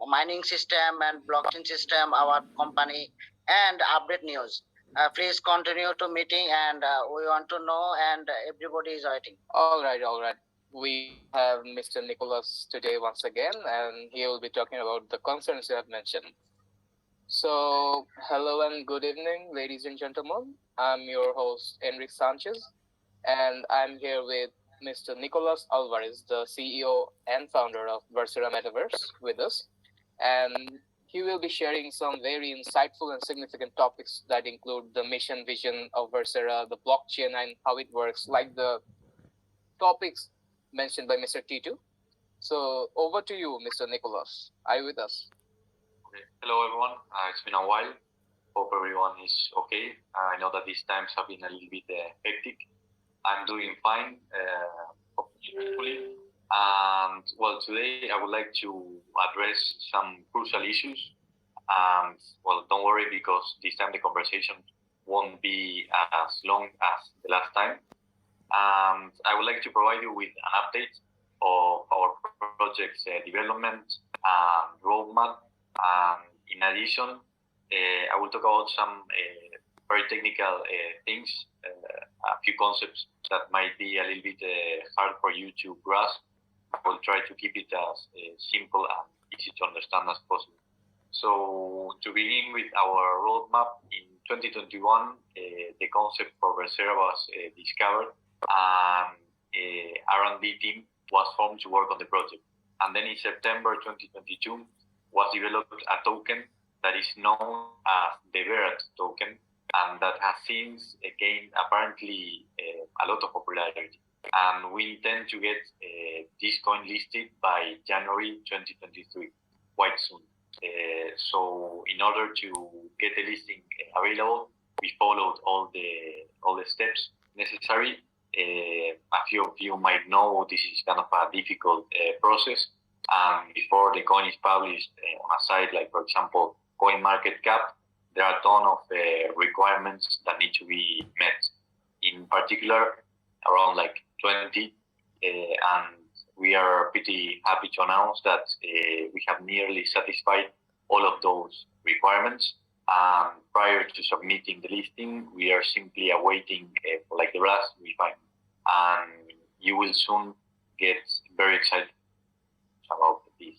mining system and blockchain system, our company, and update news. Please continue to meeting, and we want to know, and everybody is waiting. All right, all right. We have Mr. Nicholas today once again, and he will be talking about the concerns you have mentioned. So, hello and good evening, ladies and gentlemen. I'm your host, Enrique Sanchez, and I'm here with Mr. Nicolas Alvarez, the CEO and founder of Versera Metaverse, with us. And he will be sharing some very insightful and significant topics that include the mission vision of Versera, the blockchain, and how it works, like the topics mentioned by Mr. T2. So, over to you, Mr. Nicholas. Are you with us? Okay. Hello, everyone. It's been a while. Hope everyone is okay. I know that these times have been a little bit hectic. I'm doing fine, hopefully. And well, today I would like to address some crucial issues. And well, don't worry, because this time the conversation won't be as long as the last time. And I would like to provide you with an update of our project's development and roadmap. And in addition, I will talk about some very technical things, a few concepts that might be a little bit hard for you to grasp. I will try to keep it as simple and easy to understand as possible. So to begin with our roadmap, in 2021, the concept for Versera was discovered, and R&D team was formed to work on the project. And then in September 2022, was developed a token that is known as the Verat token, and that has since gained apparently a lot of popularity. And we intend to get this coin listed by January 2023, quite soon. So in order to get the listing available, we followed all the steps necessary. A few of you might know this is kind of a difficult process. Before the coin is published on a site like, for example, CoinMarketCap, there are a ton of requirements that need to be met. In particular, around like 20, and we are pretty happy to announce that we have nearly satisfied all of those requirements. Prior to submitting the listing, we are simply awaiting for like the last refinement, and you will soon get very excited about this.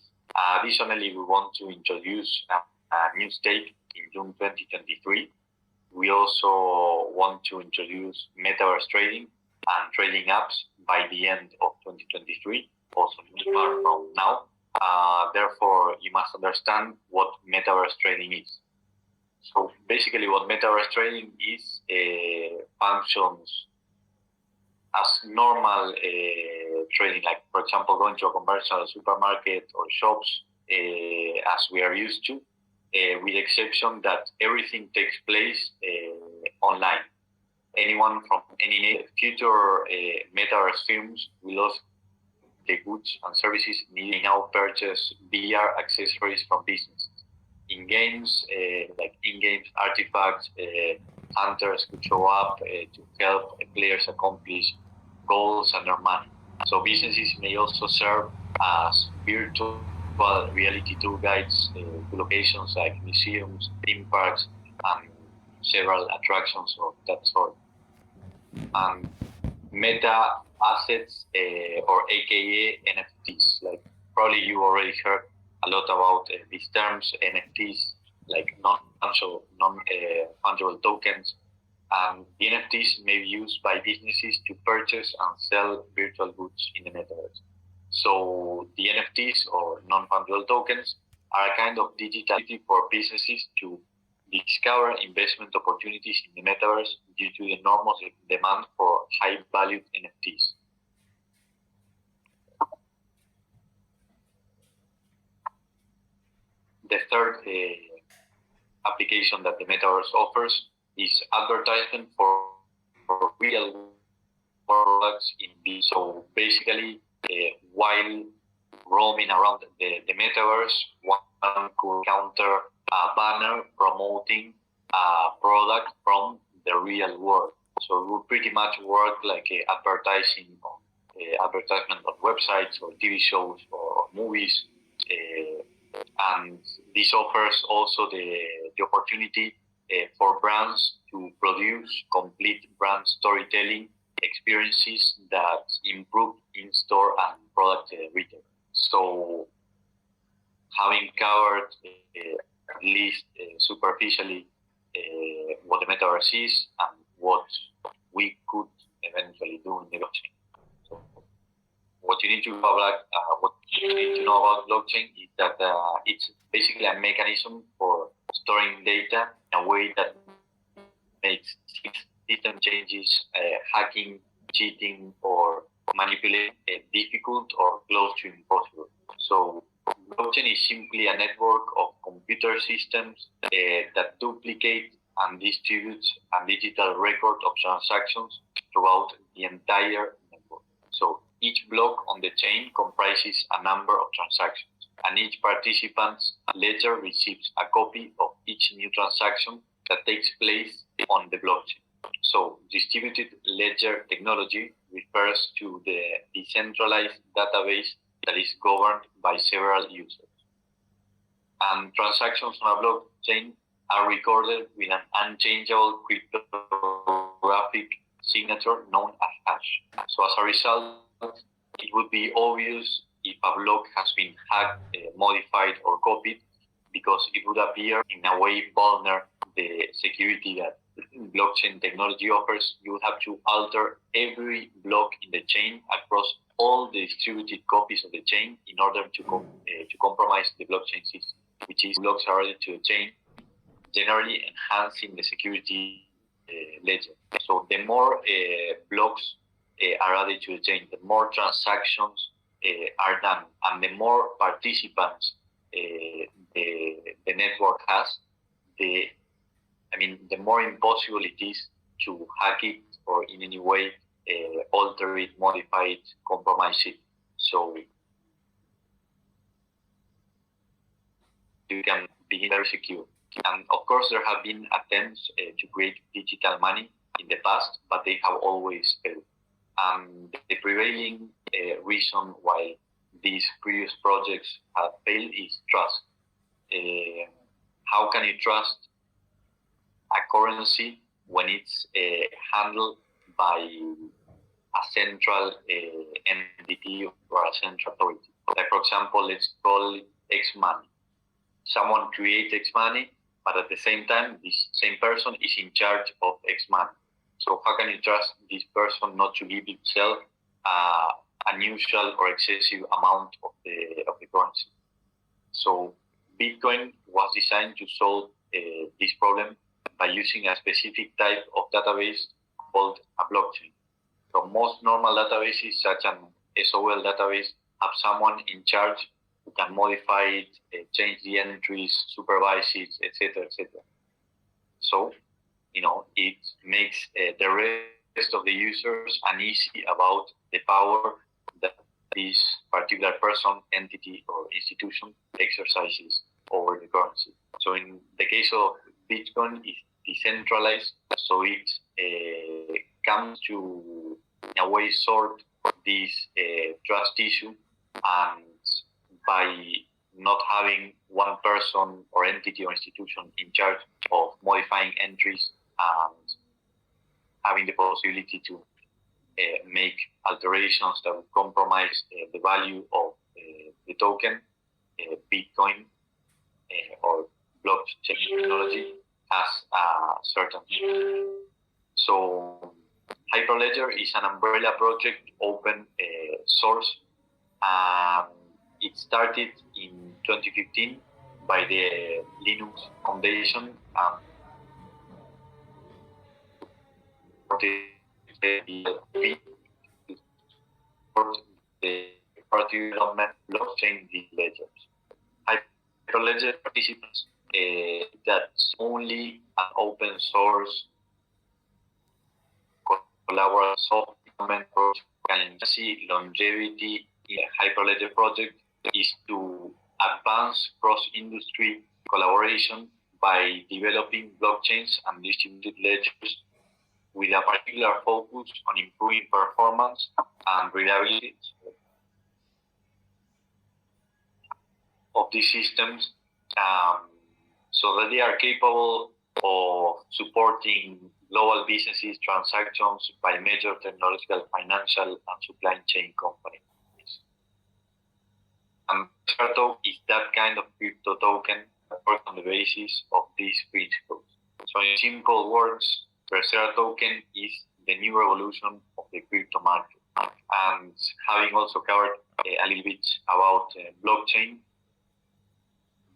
Additionally, we want to introduce a new stake in June 2023. We also want to introduce metaverse trading and trading apps by the end of 2023, also not far from now. Therefore, you must understand what metaverse trading is. So basically what metaverse trading is functions as normal trading, like, for example, going to a conventional supermarket or shops as we are used to, with the exception that everything takes place online. Anyone from any future metaverse firms will also the goods and services needing now purchase VR accessories from business. In games, like in-game artifacts, hunters could show up to help players accomplish goals and earn money. So businesses may also serve as virtual reality tour guides to locations like museums, theme parks, and several attractions of that sort. And meta assets, or AKA NFTs, like probably you already heard a lot about these terms, NFTs, like non-fungible tokens. The NFTs may be used by businesses to purchase and sell virtual goods in the metaverse. So the NFTs, or non-fungible tokens, are a kind of digitality for businesses to discover investment opportunities in the metaverse due to the enormous demand for high-valued NFTs. The third application that the metaverse offers is advertisement for real products in B. So basically, while roaming around the metaverse, one could encounter a banner promoting a product from the real world. So it would pretty much work like advertisement on websites or TV shows or movies. And this offers also the opportunity for brands to produce complete brand storytelling experiences that improve in-store and product retail. So, having covered at least superficially what the metaverse is and what we could eventually do in the blockchain. So, what you need to know about blockchain is that it's basically a mechanism for storing data in a way that makes system changes, hacking, cheating, or manipulating difficult or close to impossible. So blockchain is simply a network of computer systems that duplicate and distributes a digital record of transactions throughout the entire network. So each block on the chain comprises a number of transactions, and each participant's ledger receives a copy of each new transaction that takes place on the blockchain. So distributed ledger technology refers to the decentralized database that is governed by several users. And transactions on a blockchain are recorded with an unchangeable cryptographic signature known as hash. So as a result, it would be obvious if a block has been hacked, modified, or copied, because it would appear in a way vulnerable the security that blockchain technology offers. You would have to alter every block in the chain across all the distributed copies of the chain in order to compromise the blockchain system, which is blocks are added to the chain, generally enhancing the security ledger. So the more blocks are added to the chain, the more transactions are done, and the more participants the network has, the more impossible it is to hack it or in any way alter it, modify it, compromise it. So you can begin very secure. And of course, there have been attempts to create digital money in the past, but they have always failed. And the prevailing reason why these previous projects have failed is trust. How can you trust a currency when it's handled by a central entity or a central authority? Like, for example, let's call it X money. Someone creates X money, but at the same time, this same person is in charge of X money. So how can you trust this person not to give itself unusual or excessive amount of the currency? So Bitcoin was designed to solve this problem by using a specific type of database called a blockchain. So most normal databases, such as an SOL database, have someone in charge who can modify it, change the entries, supervise it, etc., etc. So, it makes the rest of the users uneasy about the power that this particular person, entity, or institution exercises over the currency. So in the case of Bitcoin, it's decentralized, so it comes to, in a way, sort this trust issue, and by not having one person or entity or institution in charge of modifying entries and having the possibility to make alterations that would compromise the value of the token, Bitcoin or blockchain technology has a certain. So Hyperledger is an umbrella project, open source. It started in 2015 by the Linux Foundation. The party development blockchain ledgers. Hyperledger participants that's only an open source collaborative software development project. And see longevity in a Hyperledger project is to advance cross-industry collaboration by developing blockchains and distributed ledgers with a particular focus on improving performance and reliability of these systems so that they are capable of supporting global businesses transactions by major technological, financial, and supply chain companies. And Versera is that kind of crypto token that works on the basis of these principles. So in simple words, Versera token is the new revolution of the crypto market. And having also covered a little bit about blockchain,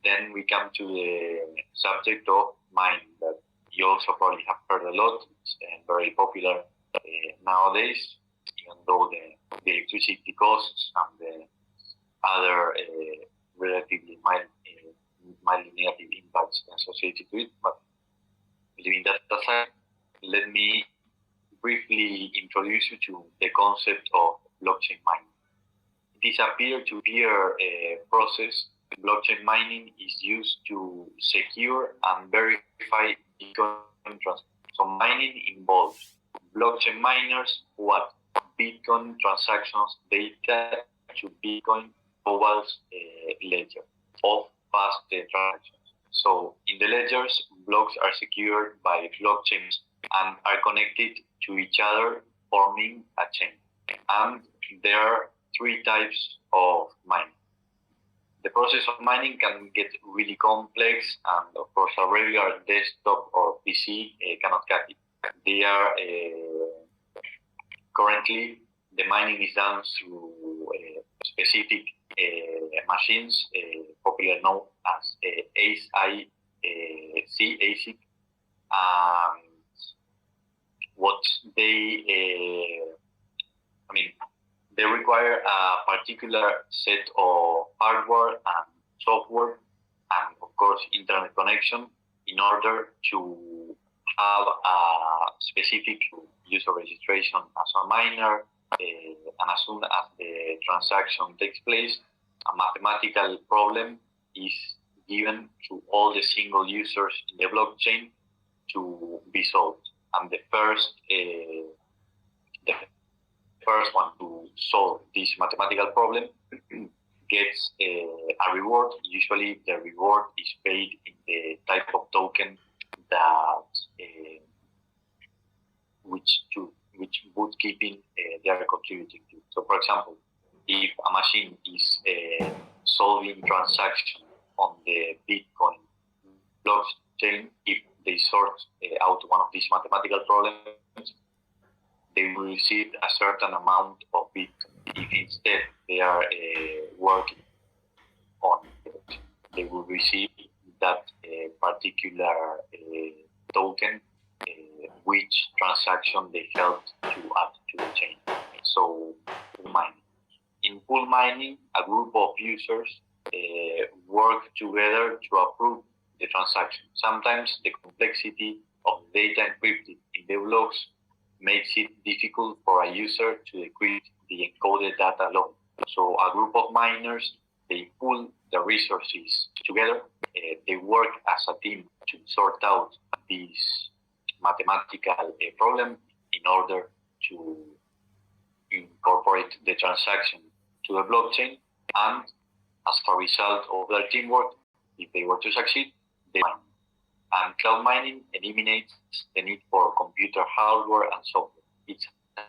then we come to the subject of mining that you also probably have heard a lot. It's very popular nowadays, even though the electricity costs and the other relatively mildly negative impacts associated with it. But leaving that aside, let me briefly introduce you to the concept of blockchain mining. It is a peer-to-peer process. Blockchain mining is used to secure and verify Bitcoin transactions. So mining involves blockchain miners who add Bitcoin transactions data to Bitcoin towards a ledger of fast transactions. So in the ledgers, blocks are secured by blockchains and are connected to each other, forming a chain. And there are three types of mining. The process of mining can get really complex, and of course a regular desktop or PC cannot cut it. They are currently, the mining is done through specific machines, popularly known as ASIC. What they, they require a particular set of hardware and software, and of course internet connection, in order to have a specific user registration as a miner, and as soon as the transaction takes place, a mathematical problem is given to all the single users in the blockchain to be solved. And the first one to solve this mathematical problem gets a reward. Usually the reward is paid in the type of token that which bookkeeping they are contributing to. So for example, if a machine is solving transaction on the Bitcoin blockchain, if they sort out one of these mathematical problems, they will receive a certain amount of Bitcoin. If instead they are working on it, they will receive that particular token, which transaction they helped to add to the chain. So mining. In pool mining, a group of users work together to approve the transaction. Sometimes the complexity of data encrypted in the blocks makes it difficult for a user to decrypt the encoded data alone. So a group of miners, they pool the resources together. They work as a team to sort out this mathematical problem in order to incorporate the transaction to the blockchain. And as a result of their teamwork, if they were to succeed, they mine. And cloud mining eliminates the need for computer hardware and software. It's a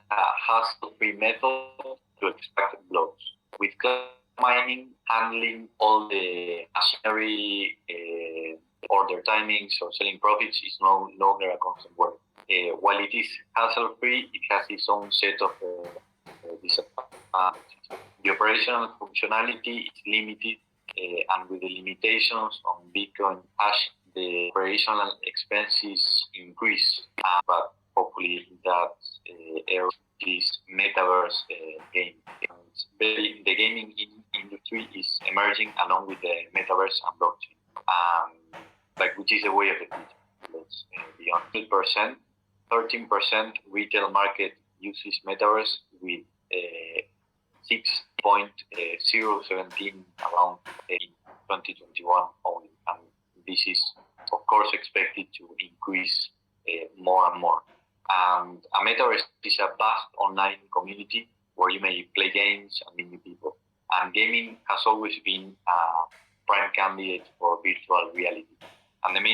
hassle-free method to extract blocks. With cloud mining, handling all the machinery, order timings, or selling profits is no longer a constant work. While it is hassle-free, it has its own set of disadvantages. The operational functionality is limited, and with the limitations on Bitcoin Hash, the operational expenses increase. But hopefully that this metaverse game. The gaming industry is emerging along with the metaverse and blockchain, which is a way of the future. Let's beyond 2%, 13% retail market uses metaverse with 6.017 around in 2021 only, and this is of course expected to increase more and more. And a metaverse is a vast online community where you may play games and meet new people. And gaming has always been a prime candidates for virtual reality. And the main